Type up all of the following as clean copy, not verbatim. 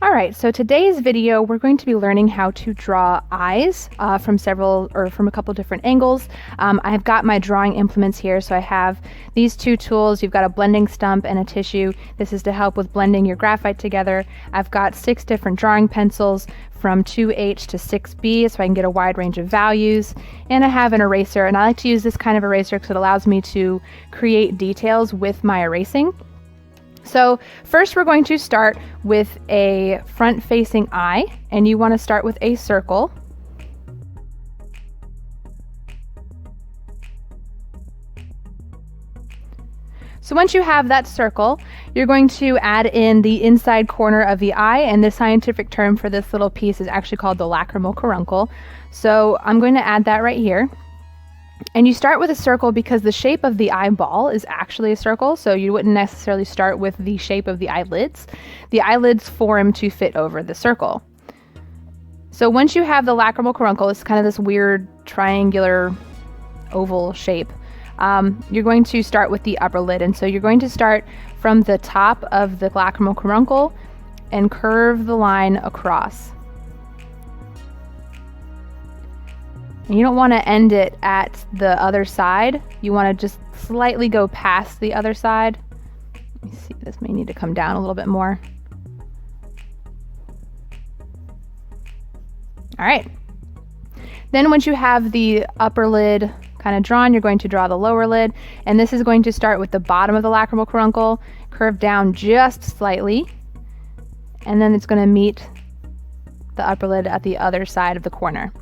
All right, so today's video, we're going to be learning how to draw eyes from a couple different angles. I have got my drawing implements here, so I have these two tools. You've got a blending stump and a tissue. This is to help with blending your graphite together. I've got 6 different drawing pencils from 2H to 6B, so I can get a wide range of values. And I have an eraser, and I like to use this kind of eraser because it allows me to create details with my erasing. So first we're going to start with a front-facing eye, and you want to start with a circle. So once you have that circle, you're going to add in the inside corner of the eye, and the scientific term for this little piece is actually called the lacrimal caruncle. So I'm going to add that right here. And you start with a circle because the shape of the eyeball is actually a circle, so you wouldn't necessarily start with the shape of the eyelids. The eyelids form to fit over the circle. So once you have the lacrimal caruncle, it's kind of this weird triangular oval shape. You're going to start with the upper lid, and so you're going to start from the top of the lacrimal caruncle and curve the line across. And you don't want to end it at the other side. You want to just slightly go past the other side. Let me see, this may need to come down a little bit more. All right. Then once you have the upper lid kind of drawn, you're going to draw the lower lid. And this is going to start with the bottom of the lacrimal caruncle, curve down just slightly, and then it's going to meet the upper lid at the other side of the corner.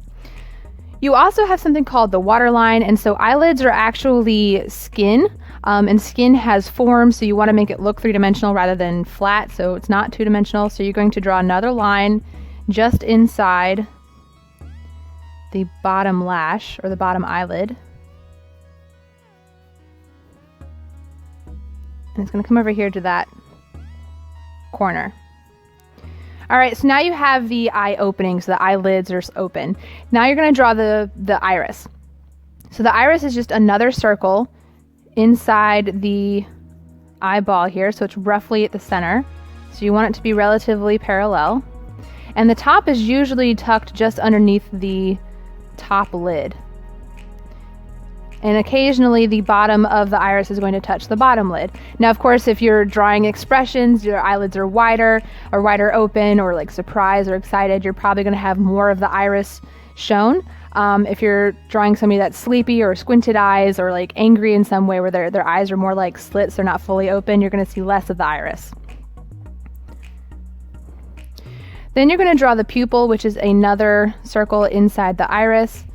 You also have something called the waterline, and so eyelids are actually skin, and skin has form, so you want to make it look three-dimensional rather than flat, so it's not two-dimensional. So you're going to draw another line just inside the bottom lash, or the bottom eyelid. And it's going to come over here to that corner. All right, so now you have the eye opening, so the eyelids are open. Now you're going to draw the iris. So the iris is just another circle inside the eyeball here, so it's roughly at the center. So you want it to be relatively parallel. And the top is usually tucked just underneath the top lid. And occasionally the bottom of the iris is going to touch the bottom lid. Now, of course, if you're drawing expressions, your eyelids are wider open, or like surprised or excited, you're probably going to have more of the iris shown. If you're drawing somebody that's sleepy or squinted eyes, or like angry in some way where their eyes are more like slits, they're not fully open, you're going to see less of the iris. Then you're going to draw the pupil, which is another circle inside the iris.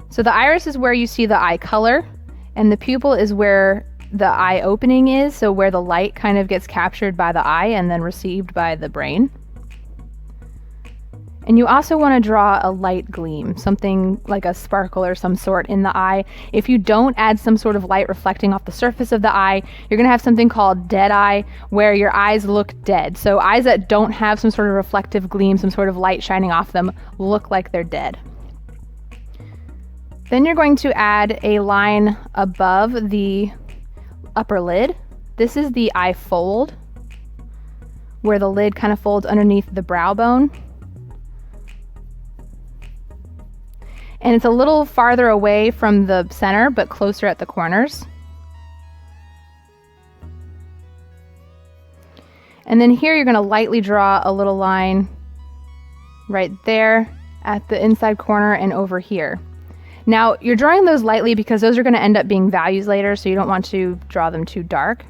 So the iris is where you see the eye color, and the pupil is where the eye opening is, so where the light kind of gets captured by the eye and then received by the brain. And you also want to draw a light gleam, something like a sparkle or some sort in the eye. If you don't add some sort of light reflecting off the surface of the eye, you're going to have something called dead eye, where your eyes look dead. So eyes that don't have some sort of reflective gleam, some sort of light shining off them, look like they're dead. Then you're going to add a line above the upper lid. This is the eye fold, where the lid kind of folds underneath the brow bone. And it's a little farther away from the center, but closer at the corners. And then here you're going to lightly draw a little line right there at the inside corner and over here. Now, you're drawing those lightly because those are going to end up being values later, so you don't want to draw them too dark.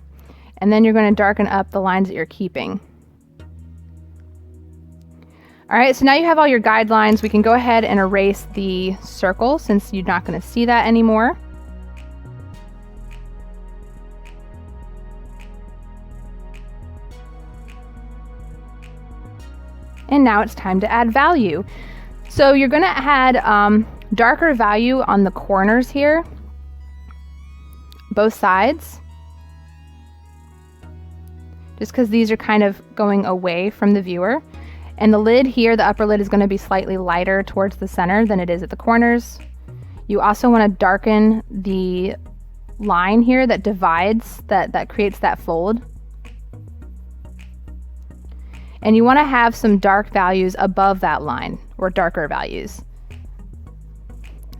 And then you're going to darken up the lines that you're keeping. All right, so now you have all your guidelines. We can go ahead and erase the circle since you're not going to see that anymore. And now it's time to add value. So you're going to add darker value on the corners here, both sides, just because these are kind of going away from the viewer. And the lid here, the upper lid, is going to be slightly lighter towards the center than it is at the corners. You also want to darken the line here that divides, that creates that fold. And you want to have some dark values above that line, or darker values.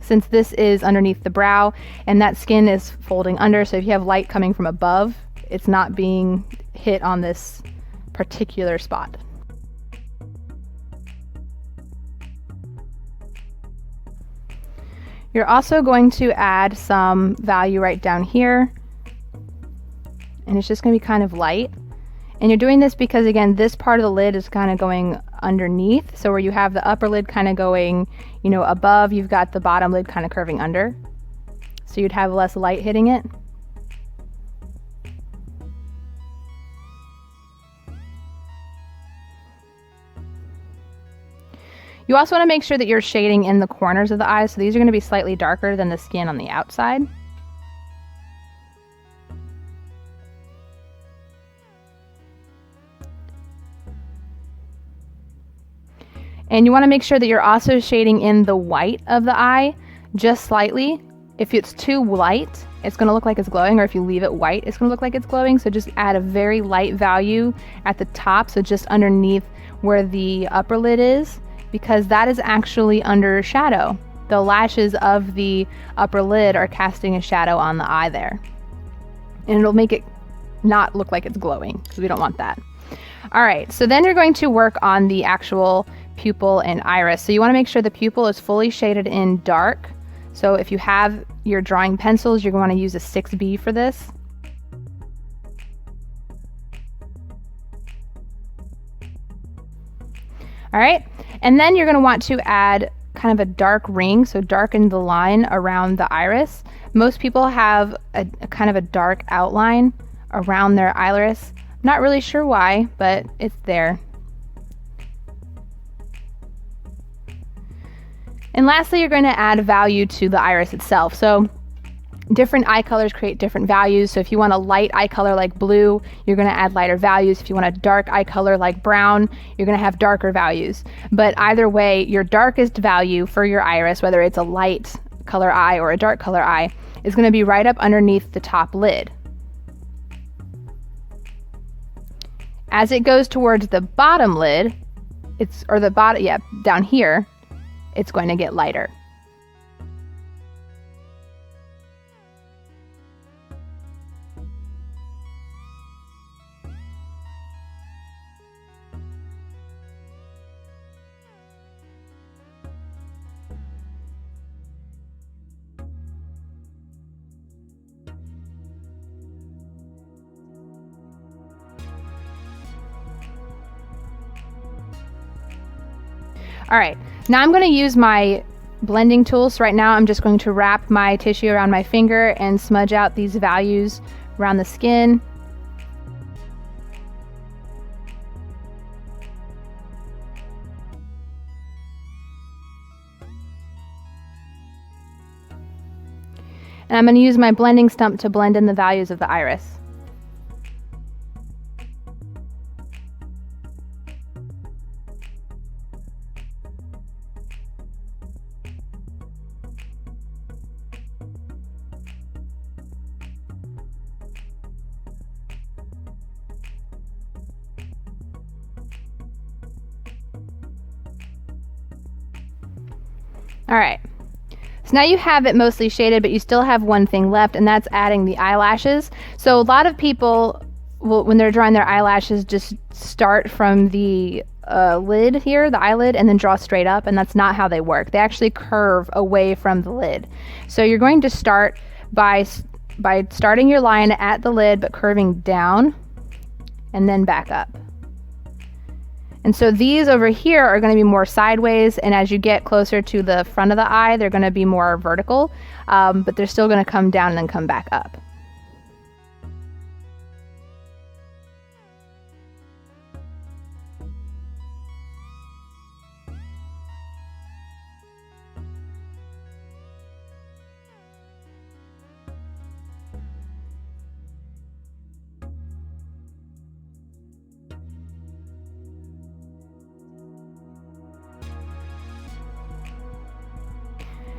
Since this is underneath the brow and that skin is folding under, so if you have light coming from above, it's not being hit on this particular spot. You're also going to add some value right down here, and it's just going to be kind of light. And you're doing this because, again, this part of the lid is kind of going underneath. So where you have the upper lid kind of going, you know, above, you've got the bottom lid kind of curving under. So you'd have less light hitting it. You also want to make sure that you're shading in the corners of the eyes. So these are going to be slightly darker than the skin on the outside. And you want to make sure that you're also shading in the white of the eye just slightly. If it's too light, it's going to look like it's glowing, or if you leave it white, it's going to look like it's glowing. So just add a very light value at the top, so just underneath where the upper lid is, because that is actually under shadow. The lashes of the upper lid are casting a shadow on the eye there. And it'll make it not look like it's glowing, because we don't want that. All right, so then you're going to work on the actual pupil and iris. So you want to make sure the pupil is fully shaded in dark. So if you have your drawing pencils, you're going to use a 6B for this. All right, and then you're going to want to add kind of a dark ring, so darken the line around the iris. Most people have a kind of a dark outline around their iris. I'm not really sure why, but it's there. And lastly, you're going to add value to the iris itself. So different eye colors create different values. So if you want a light eye color like blue, you're going to add lighter values. If you want a dark eye color like brown, you're going to have darker values. But either way, your darkest value for your iris, whether it's a light color eye or a dark color eye, is going to be right up underneath the top lid. As it goes towards the bottom lid, down here, it's going to get lighter. All right, now I'm going to use my blending tool. So right now I'm just going to wrap my tissue around my finger and smudge out these values around the skin. And I'm going to use my blending stump to blend in the values of the iris. All right, so now you have it mostly shaded, but you still have one thing left, and that's adding the eyelashes. So a lot of people will, when they're drawing their eyelashes, just start from the lid here, the eyelid, and then draw straight up, and that's not how they work. They actually curve away from the lid. So you're going to start by starting your line at the lid, but curving down, and then back up. And so these over here are going to be more sideways, and as you get closer to the front of the eye, they're going to be more vertical, but they're still going to come down and then come back up.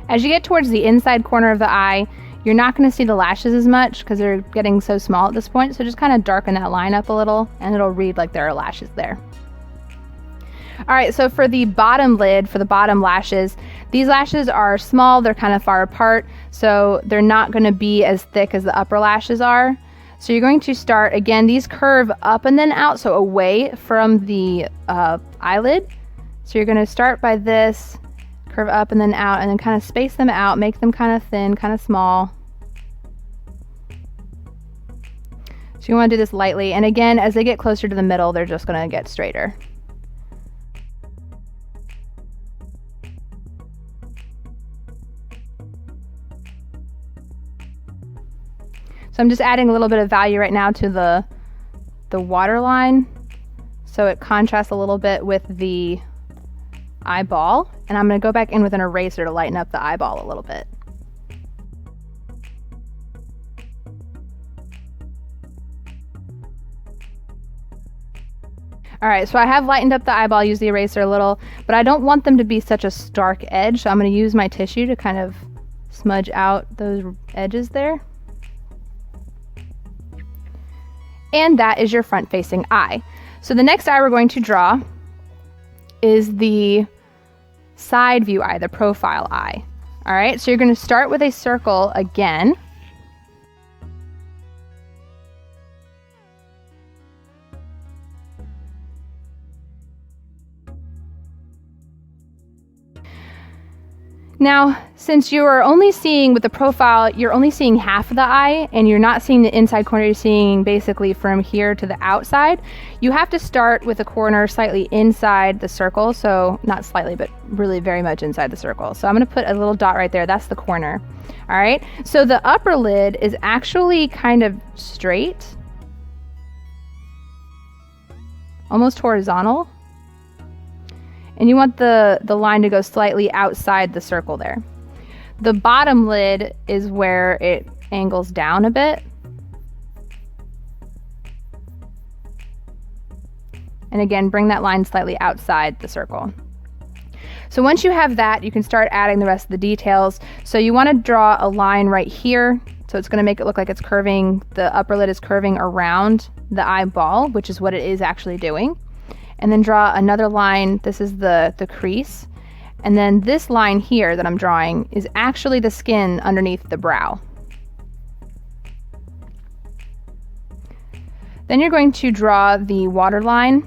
As you get towards the inside corner of the eye, you're not going to see the lashes as much because they're getting so small at this point, so just kind of darken that line up a little and it'll read like there are lashes there. All right, so for the bottom lid, for the bottom lashes, these lashes are small, they're kind of far apart, so they're not going to be as thick as the upper lashes are. So you're going to start, again, these curve up and then out, so away from the eyelid. So you're going to start by this, curve up and then out, and then kind of space them out, make them kind of thin, kind of small. So you want to do this lightly, and again, as they get closer to the middle, they're just going to get straighter. So I'm just adding a little bit of value right now to the waterline, so it contrasts a little bit with the eyeball, and I'm going to go back in with an eraser to lighten up the eyeball a little bit. Alright, so I have lightened up the eyeball, use the eraser a little, but I don't want them to be such a stark edge, so I'm going to use my tissue to kind of smudge out those edges there. And that is your front-facing eye. So the next eye we're going to draw is the side view eye, the profile eye. Alright, so you're going to start with a circle again. Now, since you are only seeing with the profile, you're only seeing half of the eye and you're not seeing the inside corner, you're seeing basically from here to the outside, you have to start with a corner slightly inside the circle. So not slightly, but really very much inside the circle. So I'm going to put a little dot right there. That's the corner. All right. So the upper lid is actually kind of straight, almost horizontal. And you want the line to go slightly outside the circle there. The bottom lid is where it angles down a bit. And again, bring that line slightly outside the circle. So once you have that, you can start adding the rest of the details. So you want to draw a line right here. So it's going to make it look like it's curving, the upper lid is curving around the eyeball, which is what it is actually doing. And then draw another line. This is the crease. And then this line here that I'm drawing is actually the skin underneath the brow. Then you're going to draw the water line.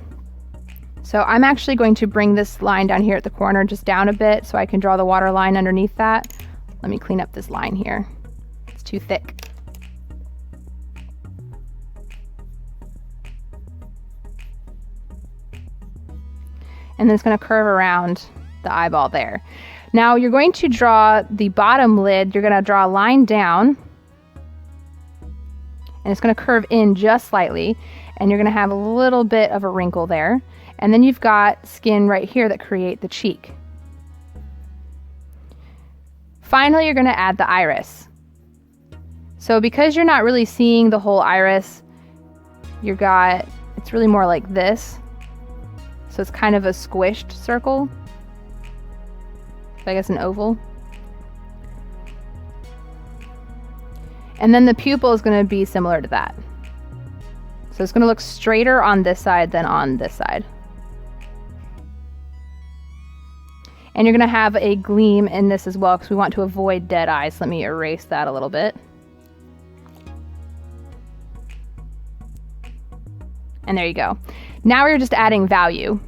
So I'm actually going to bring this line down here at the corner just down a bit so I can draw the water line underneath that. Let me clean up this line here. It's too thick. And then it's going to curve around the eyeball there. Now you're going to draw the bottom lid. You're going to draw a line down, and it's going to curve in just slightly, and you're going to have a little bit of a wrinkle there. And then you've got skin right here that create the cheek. Finally, you're going to add the iris. So because you're not really seeing the whole iris, it's really more like this. So it's kind of a squished circle. So I guess an oval. And then the pupil is going to be similar to that. So it's going to look straighter on this side than on this side. And you're going to have a gleam in this as well because we want to avoid dead eyes. Let me erase that a little bit. And there you go. Now we're just adding value.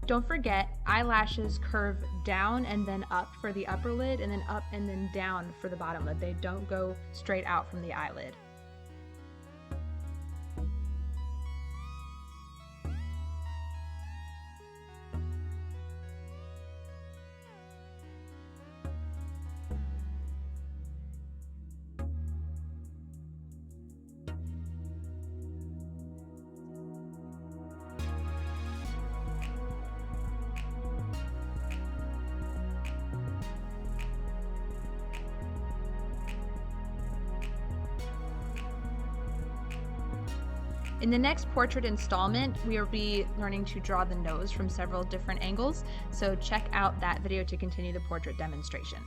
Don't forget, eyelashes curve down and then up for the upper lid, and then up and then down for the bottom lid. They don't go straight out from the eyelid. In the next portrait installment, we will be learning to draw the nose from several different angles, so check out that video to continue the portrait demonstration.